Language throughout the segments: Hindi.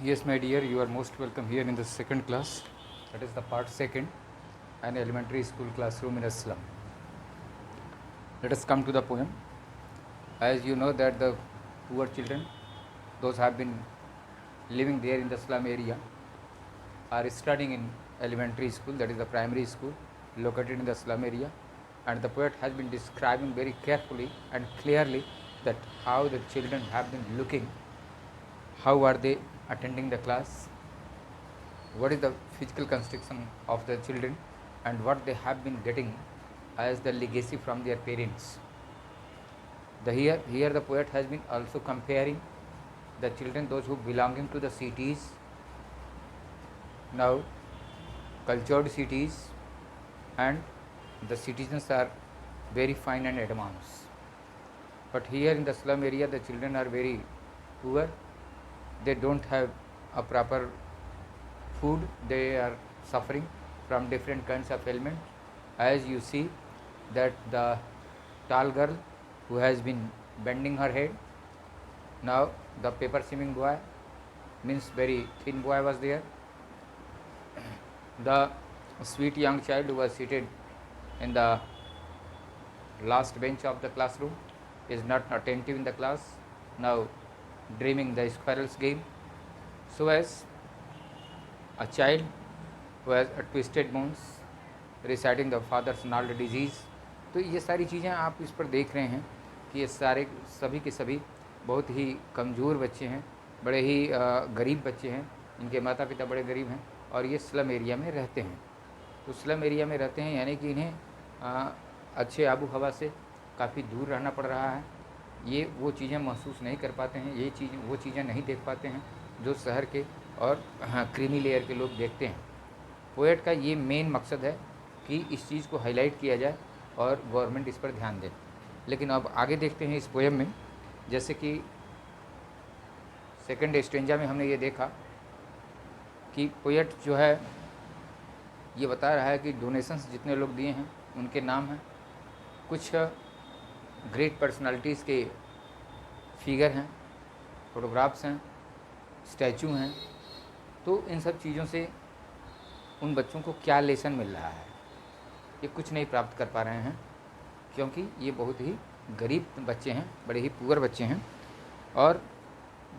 Yes, my dear, you are most welcome here in the second class. That is the part second, an elementary school classroom in a slum. Let us come to the poem. As you know that the poor children, those have been living there in the slum area, are studying in elementary school, that is the primary school, located in the slum area. And the poet has been describing very carefully and clearly that how the children have been looking, how are they attending the class, what is the physical construction of the children, and what they have been getting as the legacy from their parents. Here the poet has been also comparing the children, those who belonging to the cities, now cultured cities, and the citizens are very fine and advanced. But here in the slum area, the children are very poor. They don't have a proper food. They are suffering from different kinds of ailments. As you see that the tall girl who has been bending her head, now the paper skimming boy, means very thin boy, was there. The sweet young child who was seated in the last bench of the classroom is not attentive in the class, now dreaming the squirrels game. So as a child who has a twisted bones, reciting the father's gnarled disease. तो ये सारी चीज़ें आप इस पर देख रहे हैं कि ये सारे सभी के सभी बहुत ही कमज़ोर बच्चे हैं, बड़े ही गरीब बच्चे हैं, इनके माता पिता बड़े गरीब हैं और ये स्लम एरिया में रहते हैं। तो स्लम एरिया में रहते हैं यानी कि इन्हें अच्छे आबो हवा से काफ़ी दूर रहना पड़ रहा है। ये वो चीज़ें महसूस नहीं कर पाते हैं, ये वो चीज़ें नहीं देख पाते हैं जो शहर के और क्रीमी लेयर के लोग देखते हैं। पोएट का ये मेन मकसद है कि इस चीज़ को हाईलाइट किया जाए और गवर्नमेंट इस पर ध्यान दे। लेकिन अब आगे देखते हैं इस पोएम में, जैसे कि सेकंड स्टेंजा में हमने ये देखा कि पोएट जो है ये बता रहा है कि डोनेशंस जितने लोग दिए हैं उनके नाम हैं, कुछ ग्रेट पर्सनालिटीज़ के फिगर हैं, फोटोग्राफ्स हैं, स्टैचू हैं। तो इन सब चीज़ों से उन बच्चों को क्या लेसन मिल रहा है, ये कुछ नहीं प्राप्त कर पा रहे हैं, क्योंकि ये बहुत ही गरीब बच्चे हैं, बड़े ही पुअर बच्चे हैं। और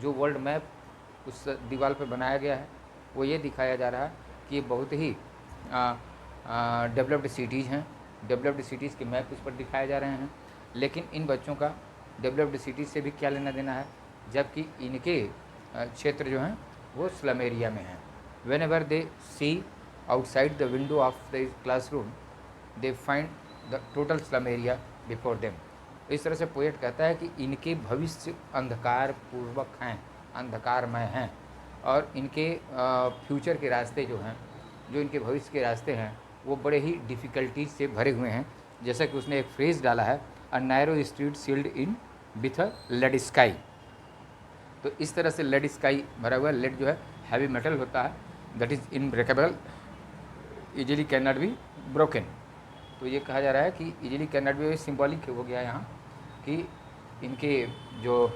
जो वर्ल्ड मैप उस दीवार पर बनाया गया है वो ये दिखाया जा रहा है कि ये बहुत ही डेवलप्ड सिटीज़ हैं, डेवलप्ड सिटीज़ के मैप उस पर दिखाए जा रहे हैं। लेकिन इन बच्चों का डेवलप्ड सिटीज़ से भी क्या लेना देना है, जबकि इनके क्षेत्र जो हैं वो स्लम एरिया में हैं। Whenever they see outside the window of the classroom they find the total slum area before them. इस तरह से पोएट कहता है कि इनके भविष्य अंधकार पूर्वक हैं, अंधकारमय हैं, और इनके फ्यूचर के रास्ते जो हैं, जो इनके भविष्य के रास्ते हैं वो बड़े ही डिफ़िकल्टीज से भरे हुए हैं। जैसा कि उसने एक फ्रेज़ डाला है, a narrow street sealed in with a lead sky. तो इस तरह से लेड स्काई भरा हुआ है। लेड जो है हैवी मेटल होता है, that is unbreakable, easily can not be broken. तो ये कहा जा रहा है कि easily can not be, symbolic हो गया यहाँ कि इनके जो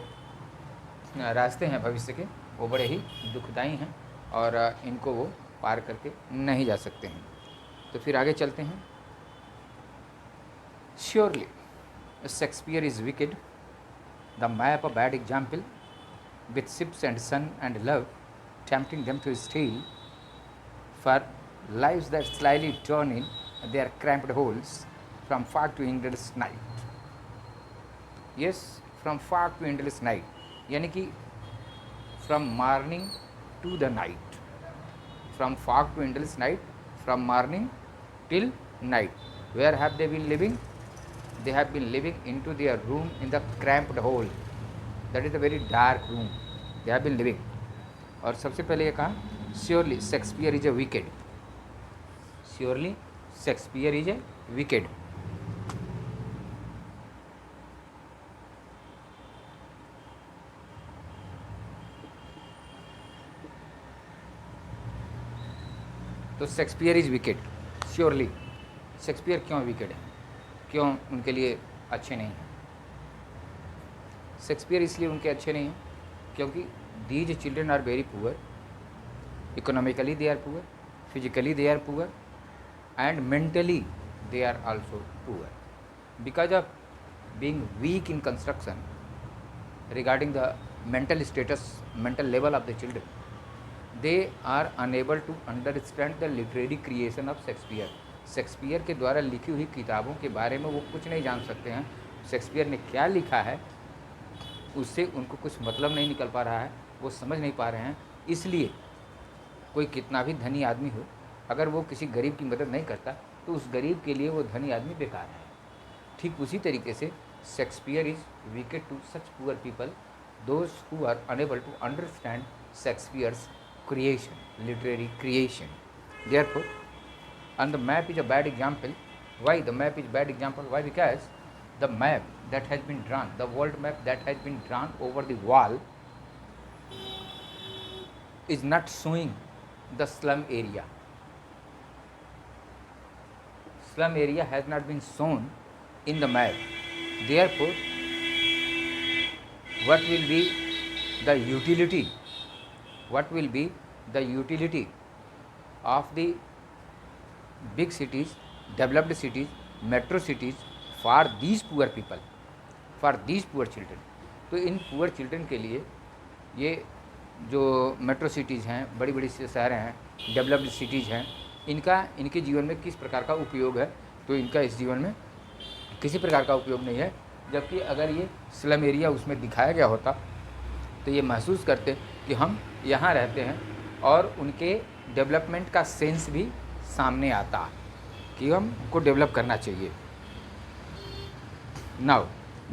रास्ते हैं भविष्य के वो बड़े ही दुखदायी हैं और इनको वो पार करके नहीं जा सकते हैं। तो फिर आगे चलते हैं। Surely Shakespeare is wicked, the map a bad example, with ships and sun and love tempting them to steal, for lives that slyly turn in their cramped holes from far to endless night. Yes, from far to endless night, यानी कि from morning to the night, from far to endless night, from morning till night. Where have they been living? They have been living into their room in the cramped hole. That is a very dark room they have been living. और सबसे पहले ये कहा, surely Shakespeare is a wicked, surely Shakespeare is a wicked. तो Shakespeare is wicked, surely Shakespeare क्यों विकेड है, क्यों उनके लिए अच्छे नहीं हैं? शेक्सपियर इसलिए उनके अच्छे नहीं हैं क्योंकि these children are very poor, economically they are poor, physically they are poor, and mentally they are also poor because of being weak in construction regarding the mental status, mental level of the children. They are unable to understand the literary creation of Shakespeare. Shakespeare के द्वारा लिखी हुई किताबों के बारे में वो कुछ नहीं जान सकते हैं। शेक्सपियर ने क्या लिखा है उससे उनको कुछ मतलब नहीं निकल पा रहा है, वो समझ नहीं पा रहे हैं। इसलिए कोई कितना भी धनी आदमी हो, अगर वो किसी गरीब की मदद नहीं करता तो उस गरीब के लिए वो धनी आदमी बेकार है। ठीक उसी तरीके से Shakespeare is wicked to such poor people, those who are unable to understand Shakespeare's creation, literary creation. Therefore, and the map is a bad example. Why the map is bad example? Why? Because the map that has been drawn, the world map that has been drawn over the wall is not showing the slum area. Slum area has not been shown in the map. Therefore, what will be the utility? What will be the utility of the big cities, developed cities, metro cities for these poor people, for these poor children? तो इन पुअर चिल्ड्रन के लिए ये जो मेट्रो सिटीज़ हैं, बड़ी बड़ी शहर हैं, डेवलप्ड सिटीज़ हैं, इनके जीवन में किस प्रकार का उपयोग है? तो इनका इस जीवन में किसी प्रकार का उपयोग नहीं है। जबकि अगर ये स्लम एरिया उसमें दिखाया गया होता तो ये महसूस करते कि हम यहाँ रहते हैं और उनके डेवलपमेंट का सेंस भी सामने आता कि हमको डेवलप करना चाहिए। Now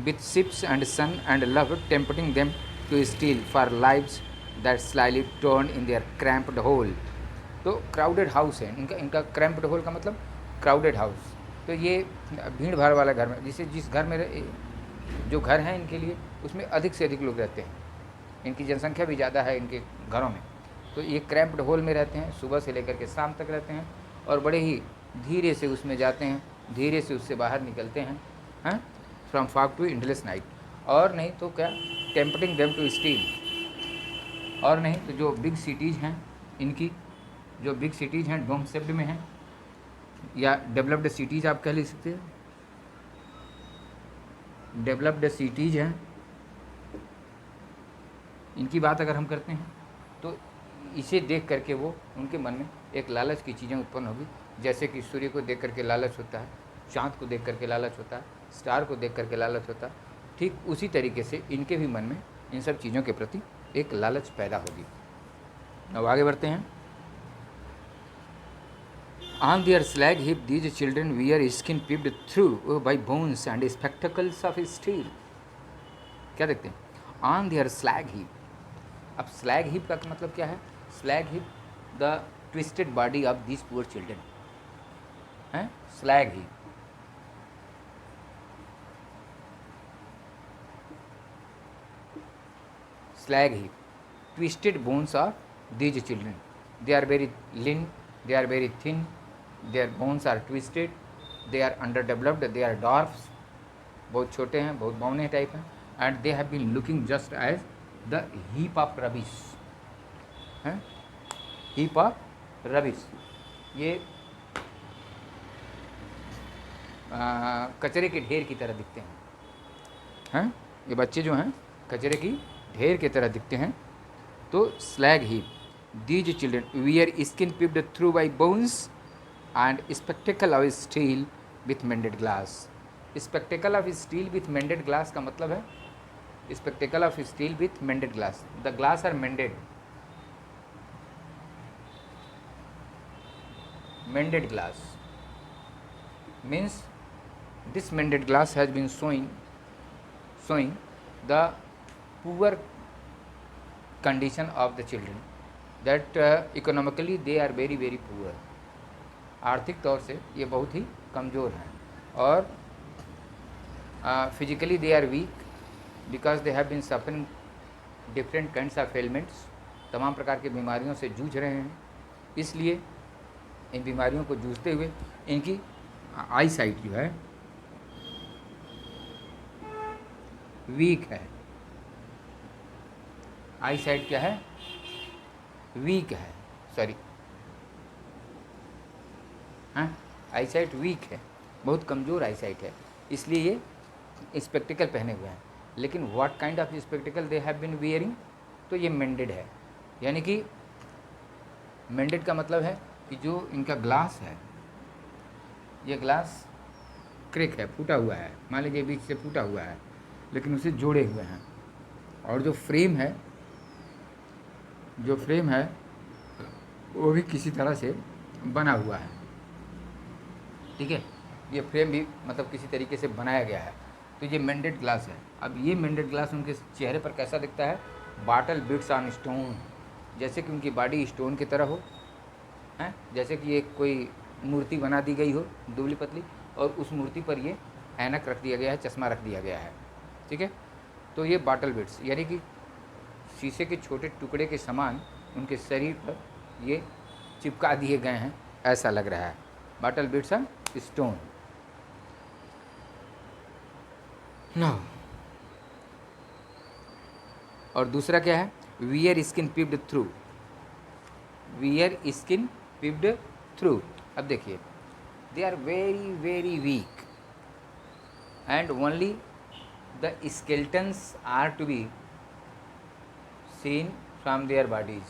with ships and sun and love tempting them to steal for lives that slyly turn in their cramped hole. तो क्राउडेड हाउस है इनका क्रैम्प्ड होल का मतलब क्राउडेड हाउस। तो ये भीड़ भाड़ वाला घर में, जिस घर में जो घर हैं इनके लिए उसमें अधिक से अधिक लोग रहते हैं, इनकी जनसंख्या भी ज़्यादा है इनके घरों में। तो ये क्रैम्प्ड होल में रहते हैं, सुबह से लेकर के शाम तक रहते हैं और बड़े ही धीरे से उसमें जाते हैं, धीरे से उससे बाहर निकलते हैं from fog to endless night. और नहीं तो क्या, टेम्पटिंग देम टू स्टील। और नहीं तो जो बिग सिटीज़ हैं, इनकी जो बिग सिटीज़ हैं डोम शेप्ड में हैं या डेवलप्ड सिटीज़ आप कह ले सकते हैं, डेवलप्ड सिटीज़ हैं, इनकी बात अगर हम करते हैं तो इसे देख करके वो उनके मन में एक लालच की चीज़ें उत्पन्न होगी। जैसे कि सूर्य को देख करके लालच होता है, चाँद को देख करके लालच होता है, स्टार को देख करके लालच होता है, ठीक उसी तरीके से इनके भी मन में इन सब चीज़ों के प्रति एक लालच पैदा होगी। अब आगे बढ़ते हैं। On their slag heap, these children wear skin peeped through by bones and spectacles of steel. क्या देखते हैं? On their slag heap. अब स्लैग हिप का मतलब क्या है? Slag heap the twisted body of this poor children हैं। Slag heap, slag heap, twisted bones of these children. They are very lean, they are very thin, their bones are twisted, they are under developed, they are dwarfs, बहुत छोटे हैं, बहुत बौने टाइप हैं। And they have been looking just as the heap of rubbish हैं, हीप ऑफ रबिश। ये कचरे के ढेर की तरह दिखते हैं। ये बच्चे जो हैं कचरे की ढेर की तरह दिखते हैं। तो slag heap, these children wear skin peeped through by bones and spectacle of steel with mended glass. Spectacle of steel with mended glass का मतलब है spectacle of steel with mended glass. The glass are mended. Mended glass means this mended glass has been showing the poor condition of the children, that economically they are very very poor. आर्थिक तौर से ये बहुत ही कमज़ोर हैं और physically they are weak because they have been suffering different kinds of ailments. तमाम प्रकार की बीमारियों से जूझ रहे हैं। इसलिए इन बीमारियों को जूझते हुए इनकी आई साइट जो है वीक है। आई साइट क्या है? वीक है। सॉरी, हाँ, आईसाइट वीक है, बहुत कमज़ोर आईसाइट है, इसलिए ये स्पेक्टिकल पहने हुए हैं। लेकिन what kind of spectacle they have been wearing, तो ये मेंडेड है। यानी कि मेंडेड का मतलब है कि जो इनका ग्लास है, ये ग्लास क्रैक है, फूटा हुआ है, मान लीजिए बीच से फूटा हुआ है, लेकिन उसे जोड़े हुए हैं। और जो फ्रेम है वो भी किसी तरह से बना हुआ है, ठीक है। ये फ्रेम भी मतलब किसी तरीके से बनाया गया है, तो ये मेंडेड ग्लास है। अब ये मेंडेड ग्लास उनके चेहरे पर कैसा दिखता है, बाटल बिट्स ऑन स्टोन, जैसे कि उनकी बॉडी स्टोन की तरह हो, हैं, जैसे कि ये कोई मूर्ति बना दी गई हो दुबली पतली, और उस मूर्ति पर ये ऐनक रख दिया गया है, चश्मा रख दिया गया है, ठीक है। तो ये बाटल बिट्स यानी कि शीशे के छोटे टुकड़े के समान उनके शरीर पर ये चिपका दिए गए हैं, ऐसा लग रहा है। Bottle bits on stone. No, और दूसरा क्या है, wear skin peeped through, wear skin peeped through. अब देखिए, they are very very weak and only the skeletons are to be seen from their bodies,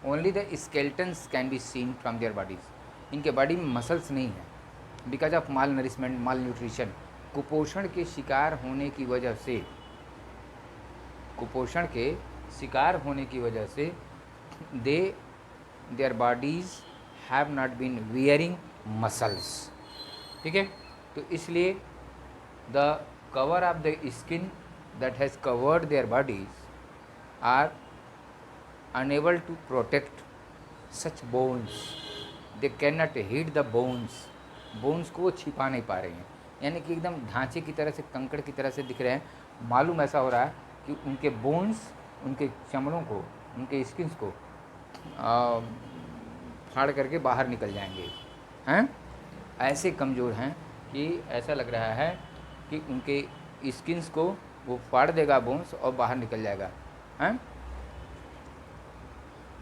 only the skeletons can be seen from their bodies. इनके बॉडी में मसल्स नहीं है, because of malnourishment, malnutrition, कुपोषण के शिकार होने की वजह से, कुपोषण के शिकार होने की वजह से their bodies have not been wearing muscles, ठीक है। तो इसलिए the cover of the skin that has covered their bodies are unable to protect such bones, they cannot hit the bones, bones को वो छिपा नहीं पा रहे हैं, यानी कि एकदम ढांचे की तरह से, कंकड़ की तरह से दिख रहे हैं। मालूम ऐसा हो रहा है कि उनके बोन्स, उनके चमड़ों को, उनके स्किन्स को फाड़ करके बाहर निकल जाएंगे, हैं, ऐसे कमज़ोर हैं कि ऐसा लग रहा है कि उनके स्किन्स को वो फाड़ देगा बोन्स और बाहर निकल जाएगा, हैं।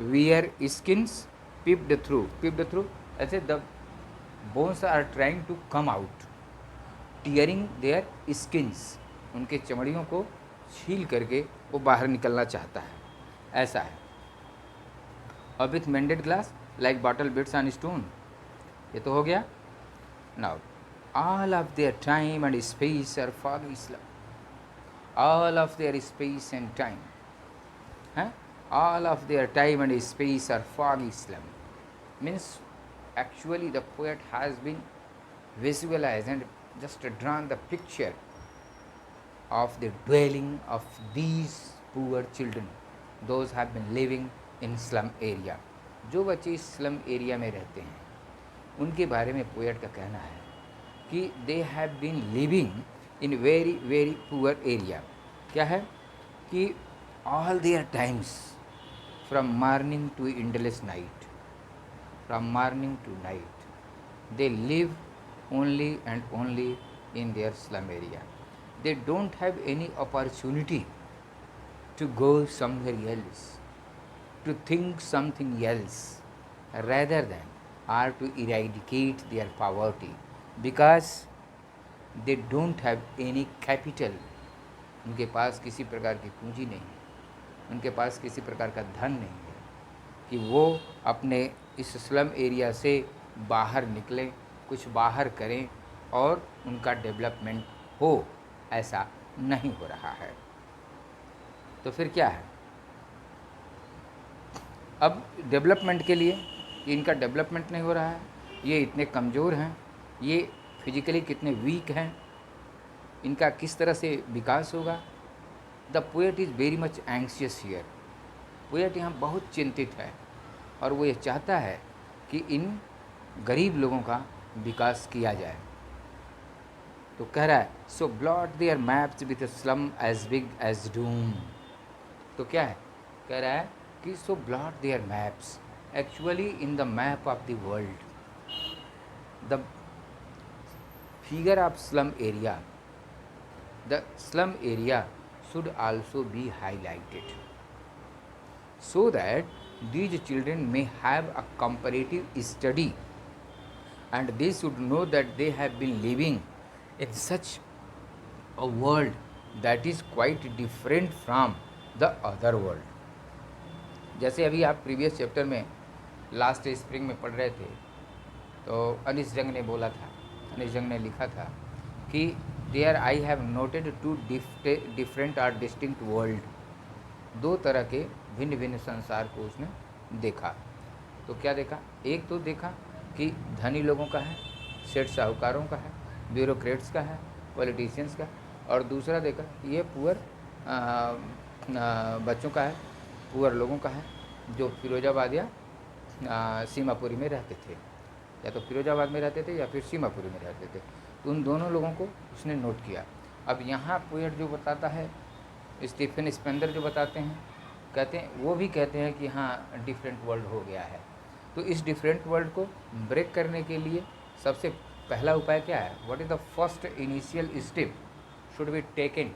वियर स्किन्स पिप्ड थ्रू, ऐसे the bones are trying to come out, tearing their skins, उनके चमड़ियों को छील करके वो बाहर निकलना चाहता है, ऐसा है। और with mended glass like bottle bits on stone, ये तो हो गया। Now all of their time and space are फॉर slum, all of their space and time, हैं, all of their time and space are foggy slum, means actually the poet has been visualized and just drawn the picture of the dwelling of these poor children, those have been living in slum area, जो बच्चे इस स्लम एरिया में रहते हैं उनके बारे में पोएट का कहना है कि they have been living in very very poor area। क्या है कि all their times, from morning to endless night, from morning to night, they live only and only in their slum area. They don't have any opportunity to go somewhere else, to think something else, rather than or to eradicate their poverty, because they don't have any capital. उनके पास किसी प्रकार की पूंजी नहीं है, उनके पास किसी प्रकार का धन नहीं है कि वो अपने इस स्लम एरिया से बाहर निकलें, कुछ बाहर करें और उनका डेवलपमेंट हो, ऐसा नहीं हो रहा है। तो फिर क्या है, अब डेवलपमेंट के लिए इनका डेवलपमेंट नहीं हो रहा है, ये इतने कमज़ोर हैं, ये फिजिकली कितने वीक हैं, इनका किस तरह से विकास होगा। The poet is very much anxious here, poet यहाँ बहुत चिंतित है और वो ये चाहता है कि इन गरीब लोगों का विकास किया जाए। तो कह रहा है so blot their maps with slum as big as doom. तो क्या है, कह रहा है कि so blot their maps, actually in the map of the world the figure of slum area, the slum area should also be highlighted, so that these children may have a comparative study, and they should know that they have been living in such a world that is quite different from the other world. जैसे अभी आप प्रीवियस चैप्टर में लास्ट स्प्रिंग में पढ़ रहे थे, तो अनिश जंग ने बोला था, अनिश जंग ने लिखा था कि there I have noted two different or distinct world, दो तरह के भिन्न भिन्न संसार को उसने देखा। तो क्या देखा? एक तो देखा कि धनी लोगों का है, सेठ साहूकारों का है, ब्यूरोक्रेट्स का है, पॉलिटिशियंस का, और दूसरा देखा कि ये पुअर बच्चों का है, पुअर लोगों का है, जो फिरोजाबाद या सीमापुरी में रहते थे, या तो फिरोजाबाद में रहते थे या फिर सीमापुरी में रहते थे। तो उन दोनों लोगों को उसने नोट किया। अब यहाँ पोएट जो बताता है, स्टीफन स्पेंदर जो बताते हैं, कहते हैं, वो भी कहते हैं कि हाँ डिफरेंट वर्ल्ड हो गया है। तो इस डिफरेंट वर्ल्ड को ब्रेक करने के लिए सबसे पहला उपाय क्या है? What is the first initial step should be taken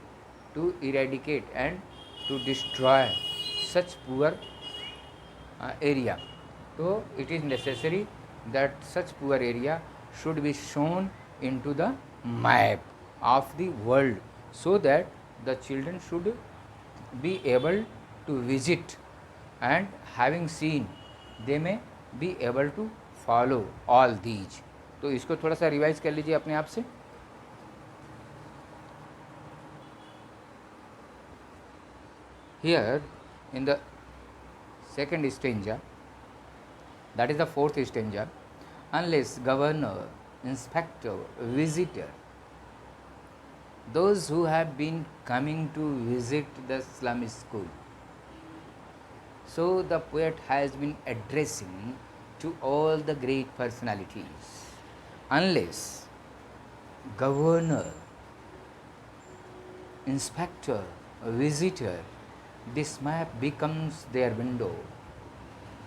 to eradicate and to destroy such poor area? तो it is necessary that such poor area should be shown into the map of the world, so that the children should be able to visit, and having seen they may be able to follow all these. तो इसको थोड़ा सा रिवाइज कर लीजिए अपने आप से। Here in the second stanza, that is the fourth stanza, unless governor, inspector, visitor, those who have been coming to visit the slum school. So the poet has been addressing to all the great personalities. Unless governor, inspector, visitor, this map becomes their window.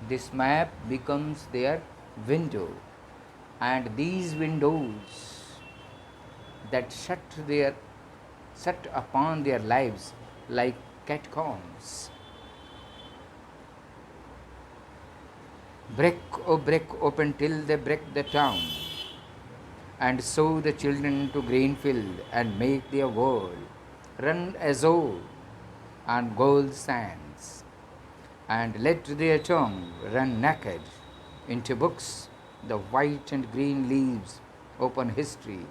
This map becomes their window, and these windows that shut upon their lives like catacombs. Break open till they break the town, and sow the children to green field, and make their world run azure on gold sands, and let their tongue run naked into books, the white and green leaves open history,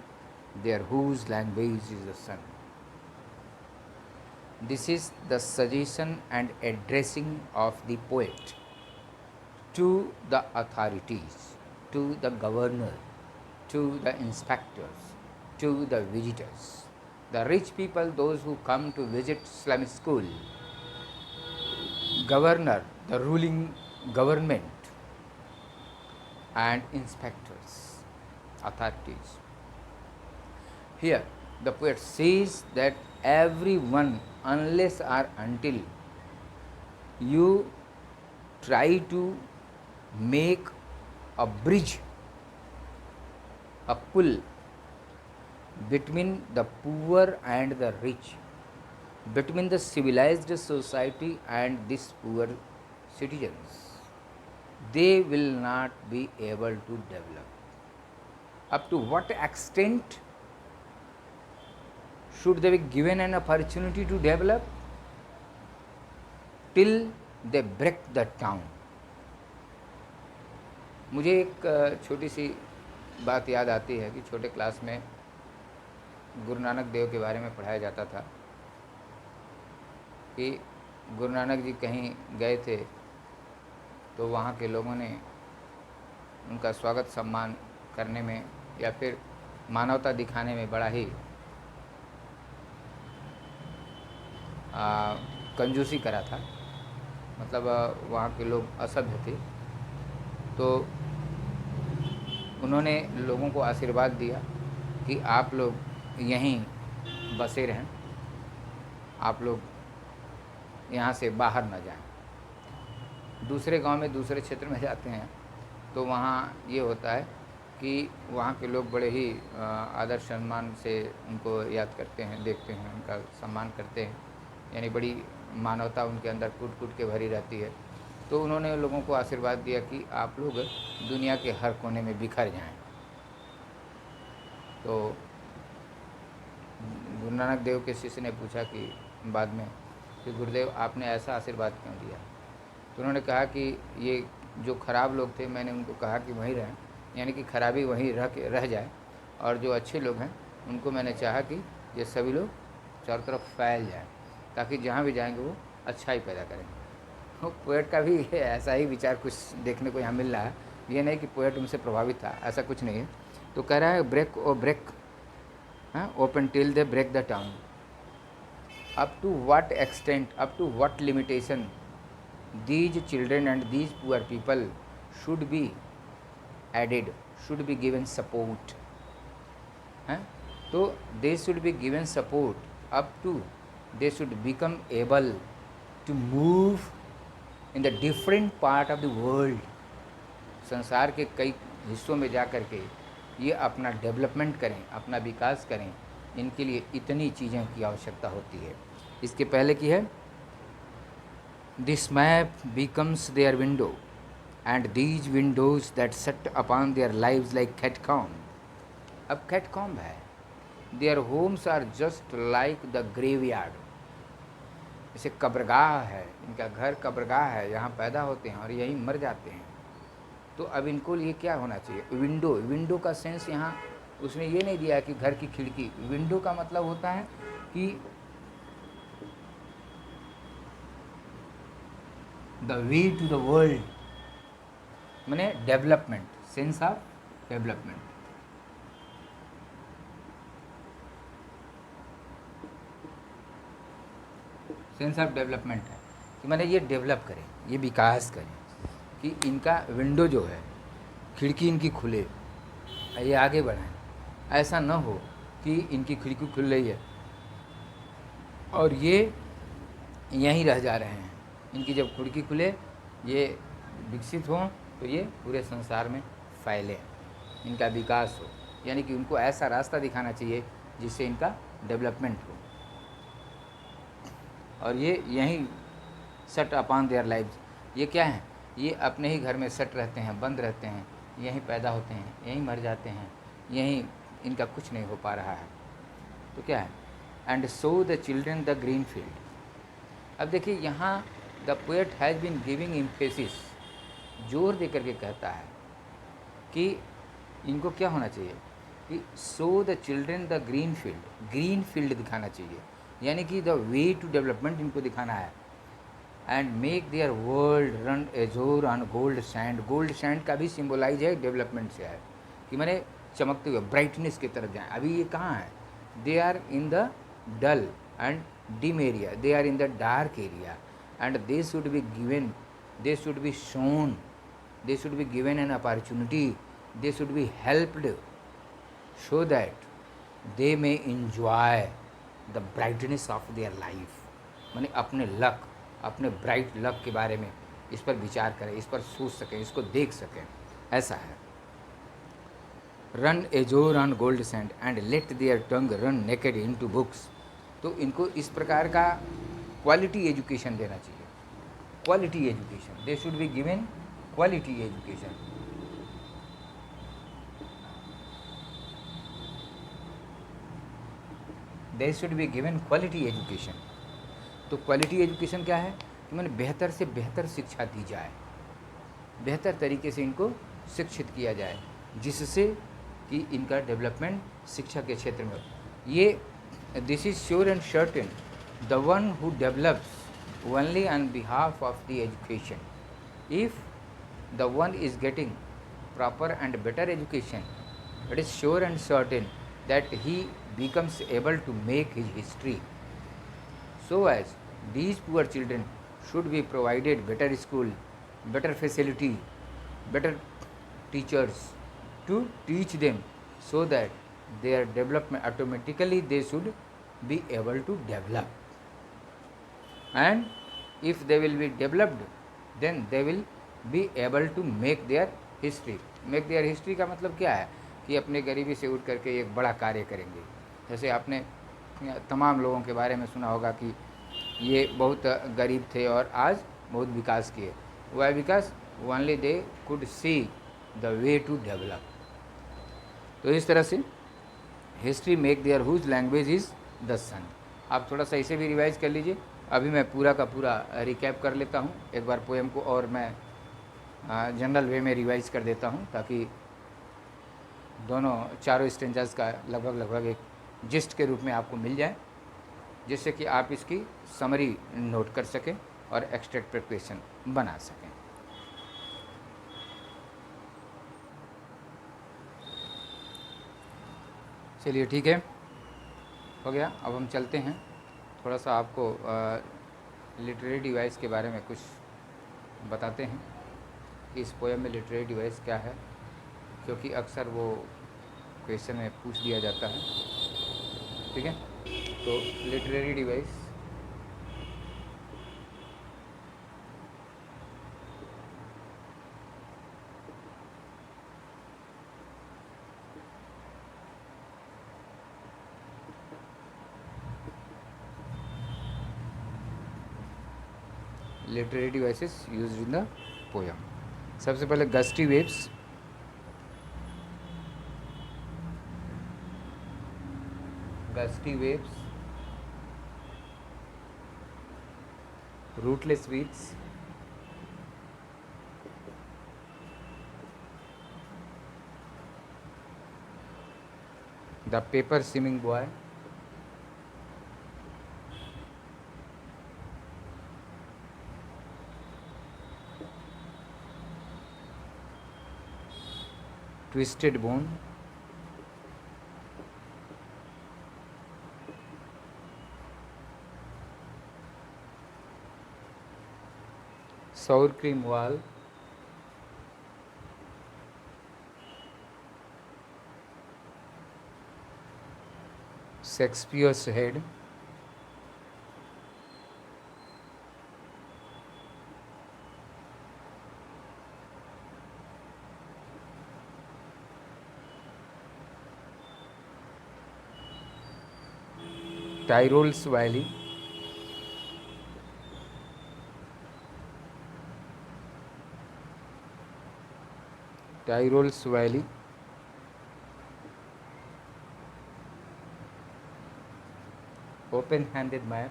their whose language is the sun. This is the suggestion and addressing of the poet to the authorities, to the governor, to the inspectors, to the visitors, the rich people, those who come to visit slum school, governor, the ruling government, and inspectors, authorities. Here the poet says that everyone, unless or until you try to make a bridge, a pull between the poor and the rich, between the civilized society and these poor citizens, they will not be able to develop. Up to what extent should they be given an opportunity to develop? Till they break the town. मुझे एक छोटी सी बात याद आती है कि छोटे क्लास में गुरु नानक देव के बारे में पढ़ाया जाता था कि गुरु नानक जी कहीं गए थे तो वहाँ के लोगों ने उनका स्वागत सम्मान करने में या फिर मानवता दिखाने में बड़ा ही कंजूसी करा था। मतलब वहाँ के लोग असभ्य थे, तो उन्होंने लोगों को आशीर्वाद दिया कि आप लोग यहीं बसे रहें, आप लोग यहाँ से बाहर न जाएं। दूसरे गांव में, दूसरे क्षेत्र में जाते हैं तो वहाँ ये होता है कि वहाँ के लोग बड़े ही आदर सम्मान से उनको याद करते हैं, देखते हैं, उनका सम्मान करते हैं, यानी बड़ी मानवता उनके अंदर कूट कूट के भरी रहती है। तो उन्होंने लोगों को आशीर्वाद दिया कि आप लोग दुनिया के हर कोने में बिखर जाएं। तो गुरु नानक देव के शिष्य ने पूछा कि बाद में कि गुरुदेव आपने ऐसा आशीर्वाद क्यों दिया। तो उन्होंने कहा कि ये जो खराब लोग थे मैंने उनको कहा कि वहीं रहें, यानी कि खराबी वहीं रह जाए, और जो अच्छे लोग हैं उनको मैंने चाहा कि ये सभी लोग चारों तरफ फैल जाएं, ताकि जहाँ भी जाएंगे वो अच्छा ही पैदा करेंगे। तो पोएट का भी ऐसा ही विचार कुछ देखने को यहाँ मिल रहा है। ये नहीं कि पोएट उनसे प्रभावित था, ऐसा कुछ नहीं है। तो कह रहा है break open till they break the town, up to what extent, up to what limitation these children and these poor people should be added, should be given support, हैं? तो they should be given support up to they should become able to move in the different part of the world। संसार के कई हिस्सों में जा कर के ये अपना डेवलपमेंट करें, अपना विकास करें। इनके लिए इतनी चीज़ों की आवश्यकता होती है। इसके पहले की है This map becomes their window, and these windows that set upon their lives like catacomb। अब catacomb है, their homes are just like the graveyard। जैसे कब्रगाह है, इनका घर कब्रगाह है, यहाँ पैदा होते हैं और यहीं मर जाते हैं। तो अब इनको लिए क्या होना चाहिए? विंडो, विंडो का सेंस यहाँ उसने ये नहीं दिया कि घर की खिड़की। विंडो का मतलब होता है कि the way to the world, मैंने development, sense of development. Sense of development है कि मैंने ये डेवलप करें, ये विकास करें, कि इनका विंडो जो है, खिड़की इनकी खुले, ये आगे बढ़ें। ऐसा न हो कि इनकी खिड़की खुल रही है और ये यहीं रह जा रहे हैं। इनकी जब खिड़की खुले, ये विकसित हों, तो ये पूरे संसार में फैले, इनका विकास हो। यानी कि उनको ऐसा रास्ता दिखाना चाहिए जिससे इनका डेवलपमेंट हो, और ये यहीं सेट अपॉन देयर लाइव्स। ये क्या है? ये अपने ही घर में सेट रहते हैं, बंद रहते हैं, यहीं पैदा होते हैं, यहीं मर जाते हैं, यहीं इनका कुछ नहीं हो पा रहा है। तो क्या है? And so the children the green field. अब देखिए यहाँ the poet has been giving emphasis, जोर दे करके कहता है कि इनको क्या होना चाहिए कि सो the children the green field, green field दिखाना चाहिए, यानी कि द वे टू डेवलपमेंट इनको दिखाना है। And make their world run azure on gold sand. Gold sand का भी सिम्बोलाइज है डेवलपमेंट से है, कि मैंने चमकते हुए ब्राइटनेस की तरफ जाएँ। अभी ये कहाँ है? They are in the dull and dim area, they are in the dark area, and they should be given, they should be shown, they should be given an opportunity, they should be helped so that they may enjoy the brightness of their life। माने अपने लक, अपने ब्राइट लक के बारे में इस पर विचार करें, इस पर सोच सकें, इसको देख सकें, ऐसा है। Run azure on gold sand and let their tongue run naked into books. तो इनको इस प्रकार का क्वालिटी एजुकेशन देना चाहिए, quality education. They should be given quality education. They should be given quality education. तो क्वालिटी एजुकेशन क्या है? कि मैंने बेहतर से बेहतर शिक्षा दी जाए, बेहतर तरीके से इनको शिक्षित किया जाए, जिससे कि इनका डेवलपमेंट शिक्षा के क्षेत्र में हो। ये this is sure and certain, the one who develops only on behalf of the education, if the one is getting proper and better education, it is sure and certain that he becomes able to make his history. So as these poor children should be provided better school, better facility, better teachers to teach them, so that their development automatically they should be able to develop, and if they will be developed then they will be able to make their history। make their history का मतलब क्या है? कि अपने गरीबी से उठ करके एक बड़ा कार्य करेंगे। जैसे आपने तमाम लोगों के बारे में सुना होगा कि ये बहुत गरीब थे और आज बहुत विकास किए। वह विकास only they could see the way to develop. तो इस तरह से history make their whose language is the sun. आप थोड़ा सा इसे भी रिवाइज कर लीजिए। अभी मैं पूरा का पूरा रिकैप कर लेता हूँ एक बार पोएम को, और मैं जनरल वे में रिवाइज कर देता हूँ ताकि दोनों चारों स्टेंजास का लगभग एक जिस्ट के रूप में आपको मिल जाए, जिससे कि आप इसकी समरी नोट कर सकें और एक्सट्रैक्ट प्रिपरेशन बना सकें। चलिए ठीक है, हो गया। अब हम चलते हैं, थोड़ा सा आपको लिटरेरी डिवाइस के बारे में कुछ बताते हैं कि इस पोएम में लिटरेरी डिवाइस क्या है, क्योंकि अक्सर वो क्वेश्चन में पूछ दिया जाता है। ठीक है, तो literary device literary devices used in the poem. सबसे पहले gusty waves, gusty waves, rootless weeds, the paper swimming boy, twisted bone, sour cream wall, Shakespeare's head, Tyrol's Valley, Tyrol's Valley, open-handed map,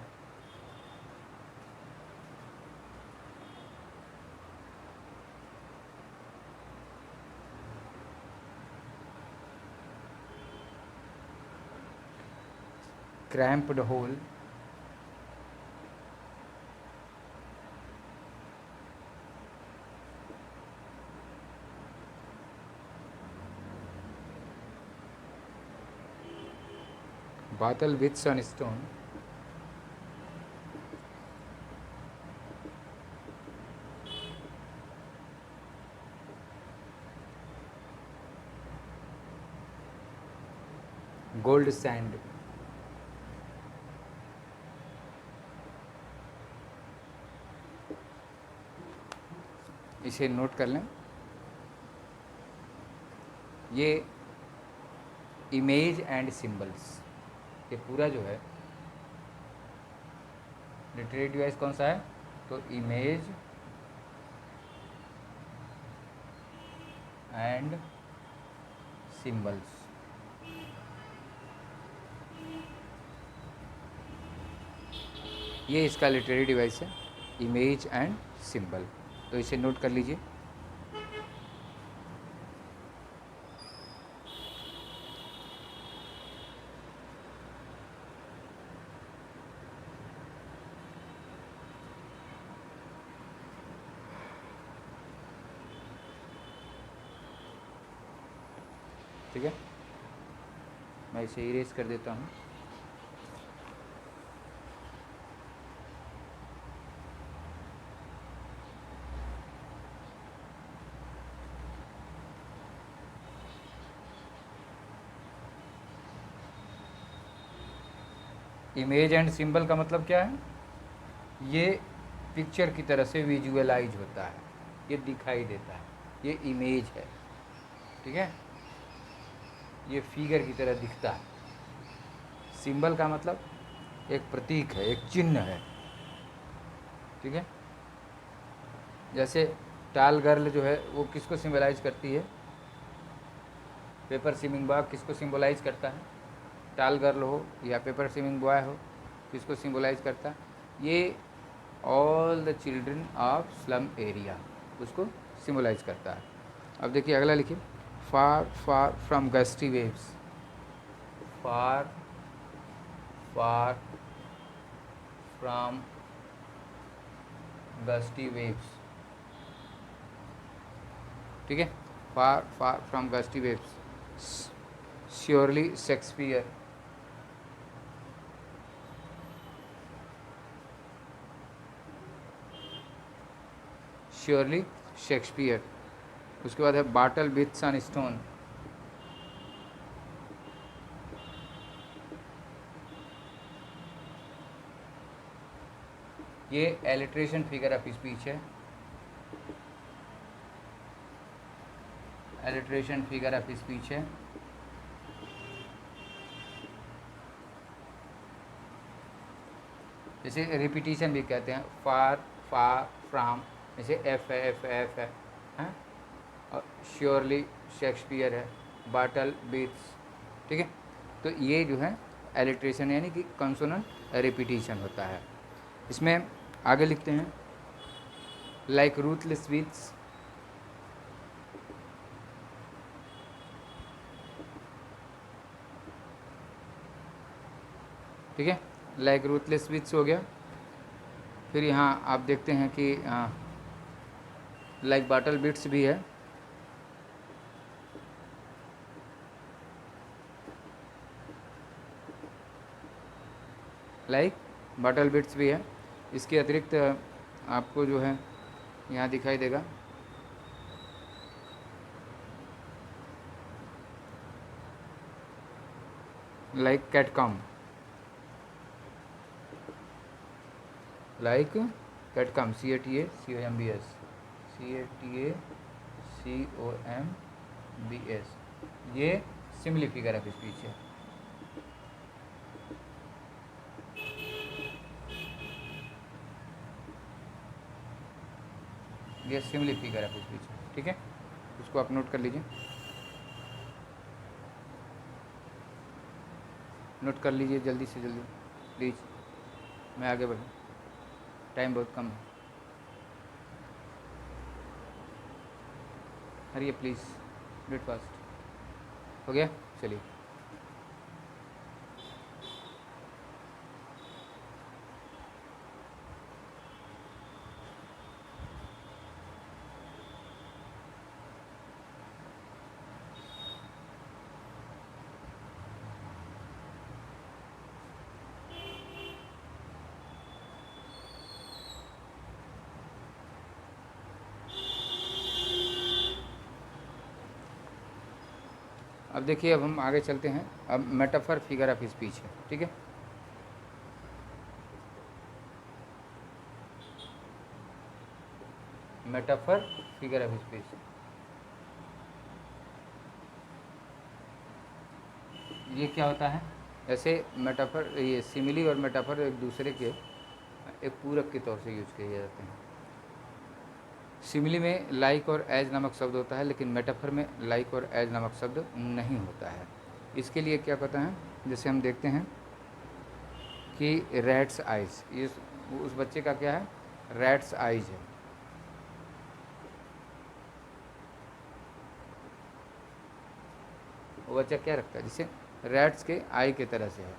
cramped hole, battle with sunstone, gold sand। इसे नोट कर लें। ये इमेज एंड सिंबल्स, ये पूरा जो है लिटरेरी डिवाइस कौन सा है, तो इमेज एंड सिंबल्स। ये इसका लिटरेरी डिवाइस है, इमेज एंड सिंबल। तो इसे नोट कर लीजिए। ठीक है, मैं इसे इरेज कर देता हूँ। इमेज एंड सिंबल का मतलब क्या है, ये पिक्चर की तरह से विजुअलाइज होता है, ये दिखाई देता है, ये इमेज है। ठीक है, ये फिगर की तरह दिखता है। सिंबल का मतलब एक प्रतीक है, एक चिन्ह है, ठीक है। जैसे टाल गर्ल जो है वो किसको सिम्बलाइज करती है, पेपर स्विमिंग बॉय किसको सिम्बलाइज करता है, टाल गर्ल हो या पेपर स्विमिंग बॉय हो, किसको सिम्बलाइज करता है, ये all the children of slum area उसको सिम्बलाइज करता है। अब देखिए अगला लिखिए, far far from gusty waves, far far from gusty waves, ठीक है, far far from gusty waves, surely Shakespeare, surely Shakespeare. उसके बाद है बाटल विथ सन स्टोन, ये एलिट्रेशन फिगर ऑफ स्पीच है, एलिट्रेशन फिगर ऑफ स्पीच है। जैसे रिपीटिशन भी कहते हैं, फार फार फ्राम, जैसे एफ है, एफ है, हैं, और श्योरली शेक्सपियर है, बाटल बीट्स, ठीक है। तो ये जो है एलिट्रेशन यानी कि कंसोनेंट रिपीटिशन होता है। इसमें आगे लिखते हैं, लाइक रूथलेस वीट्स, ठीक है, लाइक रूथलेस वीट्स हो गया। फिर यहाँ आप देखते हैं कि लाइक बाटल बिट्स भी है, लाइक बाटल बिट्स भी है। इसके अतिरिक्त आपको जो है यहाँ दिखाई देगा लाइक कैटकॉम, लाइक कैटकॉम, CATACOMBS, CATACOMBS, ये सिमिली फिगर ऑफ स्पीच है। ये सिमिली फिगर ऑफ स्पीच है, ठीक है, उसको आप नोट कर लीजिए, नोट कर लीजिए जल्दी से जल्दी प्लीज़, मैं आगे बढ़ूँ, टाइम बहुत कम है, हरिए प्लीज़, डू इट फास्ट। हो गया, चलिए। अब देखिए, अब हम आगे चलते हैं, अब मेटाफर फिगर ऑफ स्पीच है, ठीक है। मेटाफर फिगर ऑफ स्पीच, ये क्या होता है, जैसे मेटाफर, ये सिमिली और मेटाफर एक दूसरे के एक पूरक के तौर से यूज किए जाते हैं। सिमिली में लाइक और एज नामक शब्द होता है, लेकिन मेटाफर में लाइक और एज नामक शब्द नहीं होता है। इसके लिए क्या कहते हैं, जैसे हम देखते हैं कि रैट्स आइज, ये उस बच्चे का क्या है, रैट्स आइज है, वो बच्चा क्या रखता है, जैसे रैट्स के आई के तरह से है,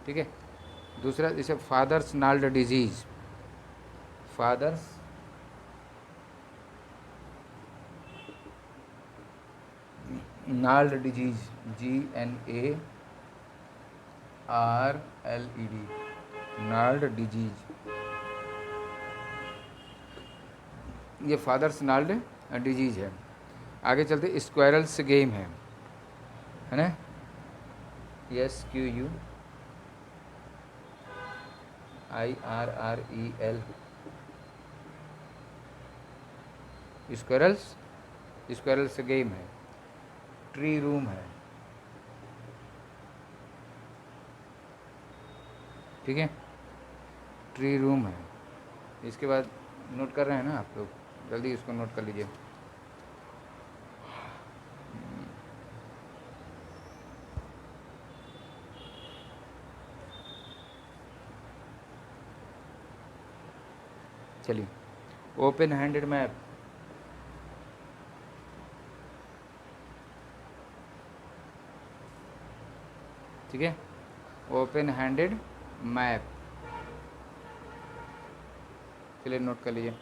ठीक है। दूसरा जैसे fathers gnarled disease, fathers gnarled disease, GNARLED, gnarled disease, ये फादर्स नाल्ड डिजीज है। आगे चलते, स्क्वायरल्स गेम है ना, SQUIRREL, स्क्वायरल्स, स्क्वायरल्स गेम है। ट्री रूम है, ठीक है, ट्री रूम है। इसके बाद नोट कर रहे हैं ना आप लोग, जल्दी इसको नोट कर लीजिए। चलिए, ओपन हैंडेड मैप, ठीक है, ओपन हैंडेड मैप, चलिए नोट कर लीजिए।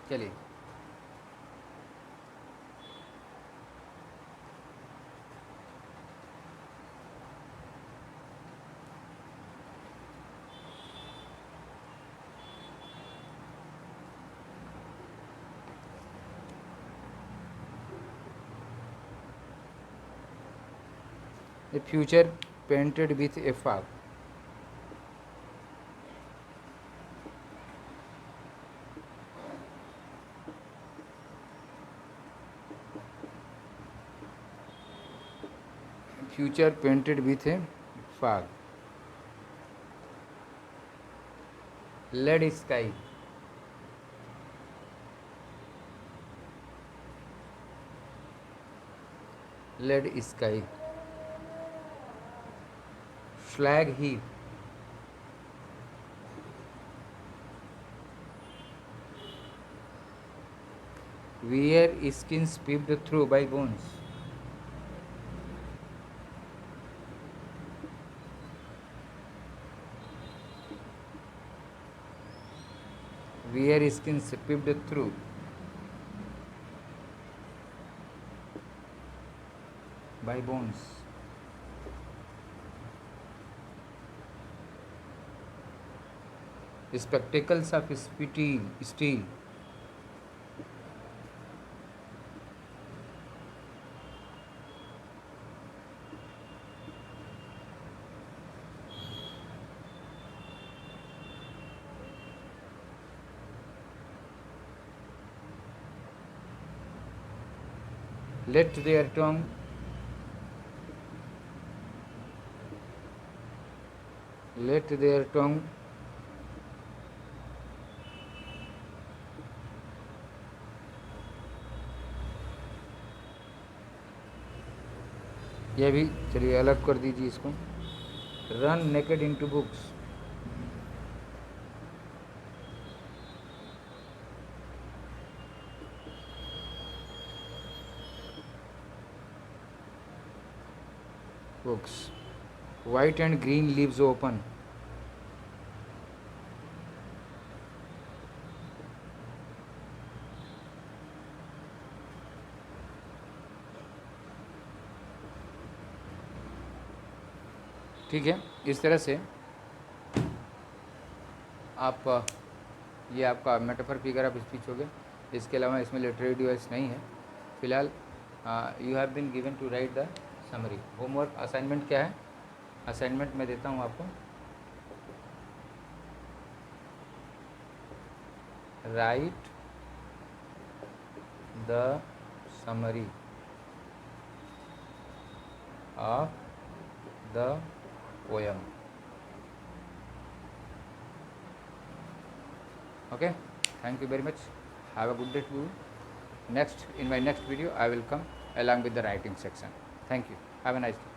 चलिए, a future painted with a fog, future painted with a fog, lead sky, lead sky, flag heap, where skins peeped through by bones, where skins peeped through by bones, spectacles of steel, let their tongue यह भी, चलिए अलग कर दीजिए इसको, run naked into books, books, white and green leaves open, ठीक है। इस तरह से आप, ये आपका मेटाफर फिगर ऑफ स्पीच हो गया। इसके अलावा इसमें लिटरेरी डिवाइस नहीं है फिलहाल। You have been given to write the summary. Homework assignment क्या है? असाइनमेंट मैं देता हूँ आपको, write the summary of the poem. Okay, thank you very much. Have a good day to you. In my next video I will come along with the writing section. Thank you. Have a nice day.